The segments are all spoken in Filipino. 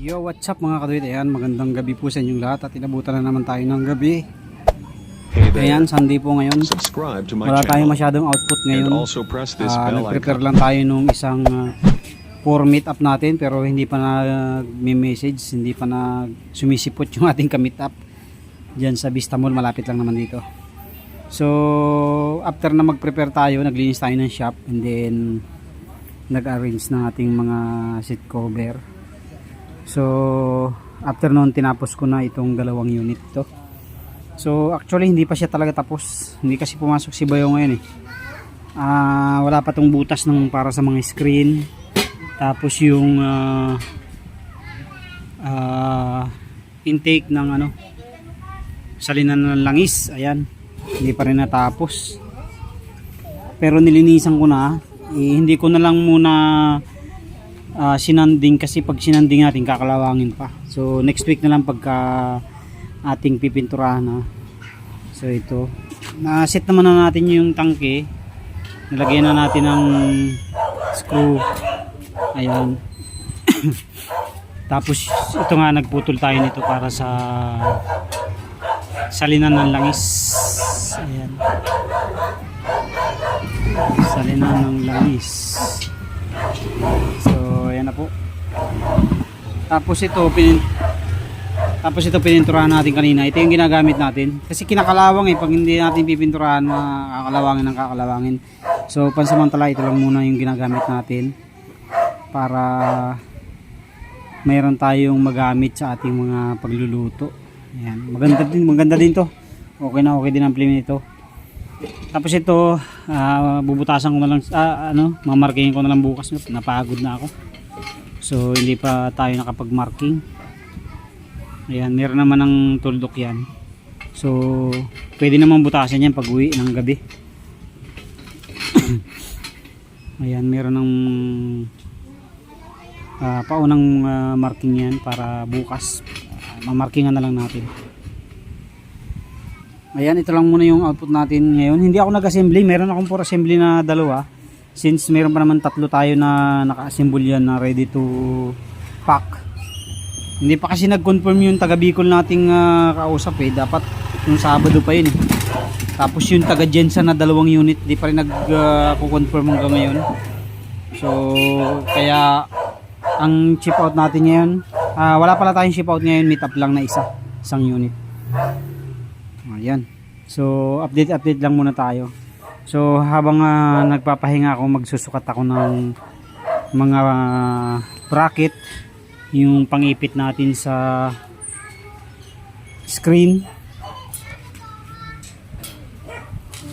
Yo, what's up mga kadwit? Ayan, magandang gabi po sa inyong lahat at inabutan na naman tayo ng gabi. Ayan, Sunday po ngayon. Wala tayong masyadong output ngayon. Nag-prepare lang tayo nung isang for meet up natin pero hindi pa nag-message, hindi pa sumisipot yung ating ka-meet up dyan sa Vista Mall, malapit lang naman dito. So, after na mag-prepare tayo, naglinis tayo ng shop and then nag-arrange ng ating mga seat cover. So, after noon, tinapos ko na itong dalawang unit to. So, actually, hindi pa siya talaga tapos. Hindi kasi pumasok si Bayo ngayon eh. Wala pa tong butas ng para sa mga screen. Tapos yung intake ng salinan ng langis. Ayan, hindi pa rin natapos. Pero nilinisan ko na. Hindi ko na lang muna sinanding kasi pag sinanding natin kakalawangin pa. So next week na lang pagka ating pipinturahan na. So ito, na-set naman na natin yung tangke. Nilagyan na natin ng screw. Ayan. Tapos ito nga, nagputol tayo nito para sa salinan ng langis. Ayan, salinan ng langis. So ayan na po. Tapos ito pininturahan natin kanina. Ito yung ginagamit natin kasi kinakalawang pag hindi natin pipinturahan, makakalawangin ng kakalawangin. So pansamantala ito lang muna yung ginagamit natin para mayroon tayong magamit sa ating mga pagluluto. Ayan, maganda din to. Okay na okay din ang film nito. Tapos ito, bubutasan ko na lang, mamarkingin ko na lang bukas. Napagod na ako. So, hindi pa tayo nakapag-marking. Ayan, meron naman ng tuldok yan. So, pwede naman butasan yan pag uwi ng gabi. Ayan, meron ng paunang marking yan para bukas. Mamarkingan na lang natin. Ayan, ito lang muna yung output natin ngayon. Hindi ako nag-assembly, meron akong for assembly na dalawa. Since meron pa naman tatlo tayo na naka-assemble yan na ready to pack. Hindi pa kasi nag-confirm yung taga Bicol nating kausap dapat yung Sabado pa yun Tapos yung taga Jensen na dalawang unit, di pa rin nag-confirm hanggang ngayon. So, kaya ang ship out natin ngayon, wala pala tayong ship out ngayon, meet up lang na isang unit. Ayan. So update lang muna tayo. So habang nagpapahinga ako, magsusukat ako ng mga bracket, yung pangipit natin sa screen.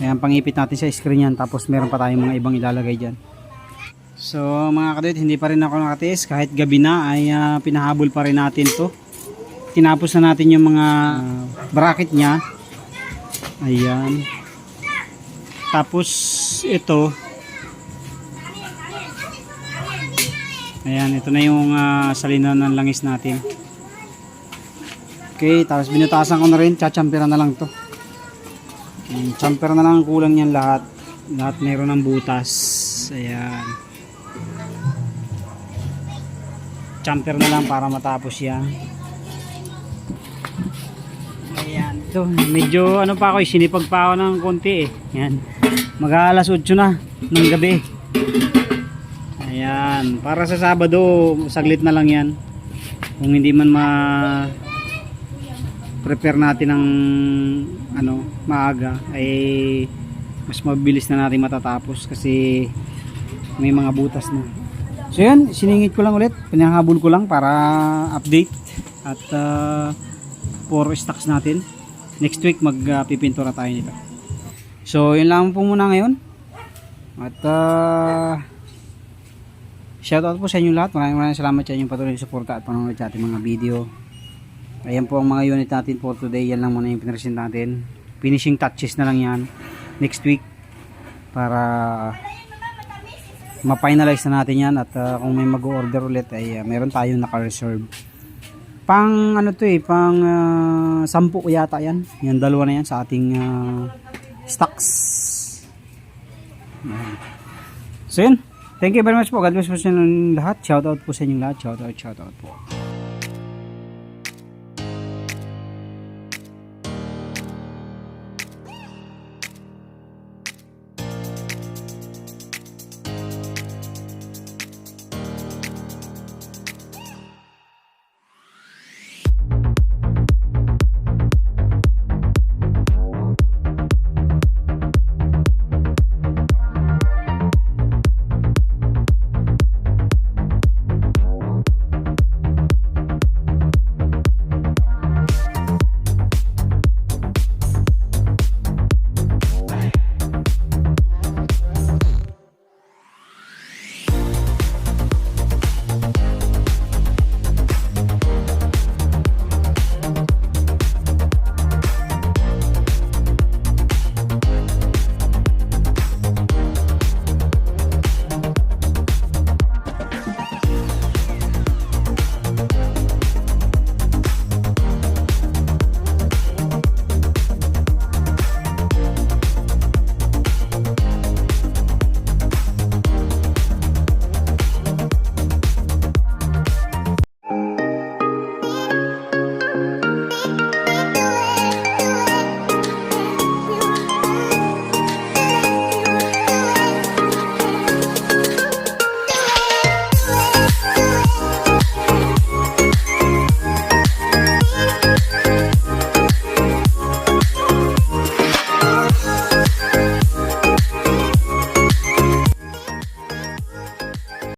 Ayan, pangipit natin sa screen yan. Tapos meron pa tayong mga ibang ilalagay dyan. So mga kadwit, hindi pa rin ako nakatiis. Kahit gabi na ay pinahabol pa rin natin to. Tinapos na natin yung mga bracket nya. Ayan. Tapos ito. Ayan, ito na yung salinan ng langis natin. Okay, tapos binutasan ko na rin. Tsatsamperan na lang to. Tsamper na lang ang kulang niyan lahat. Lahat mayroon ng butas. Ayan. Tsamper na lang para matapos yan. Ayan, ito medyo pa ako, sinipag pa ako ng konti Ayan, mag-aalas 8 na ng gabi. Ayan, para sa Sabado saglit na lang yan. Kung hindi man prepare natin ng maaga, ay mas mabilis na natin matatapos kasi may mga butas na. So yan, siningit ko lang ulit, pinahabol ko lang para update at for stocks natin. Next week magpipintura tayo nito. So yun lang po muna ngayon. At shoutout po sa inyo lahat. Maraming salamat sa inyong patuloy na suporta at panonood sa ating mga video. Ayan po ang mga unit natin for today. Yan lang muna yung pinresent natin. Finishing touches na lang yan next week para ma-finalize na natin yan. At kung may mag-order ulit ay meron tayong naka-reserve. Pang pang 10 yata yan. Yan, dalawa na yan sa ating stocks. So yun. Thank you very much po. God bless po sa inyong lahat. Shoutout po sa inyong lahat. Shoutout po.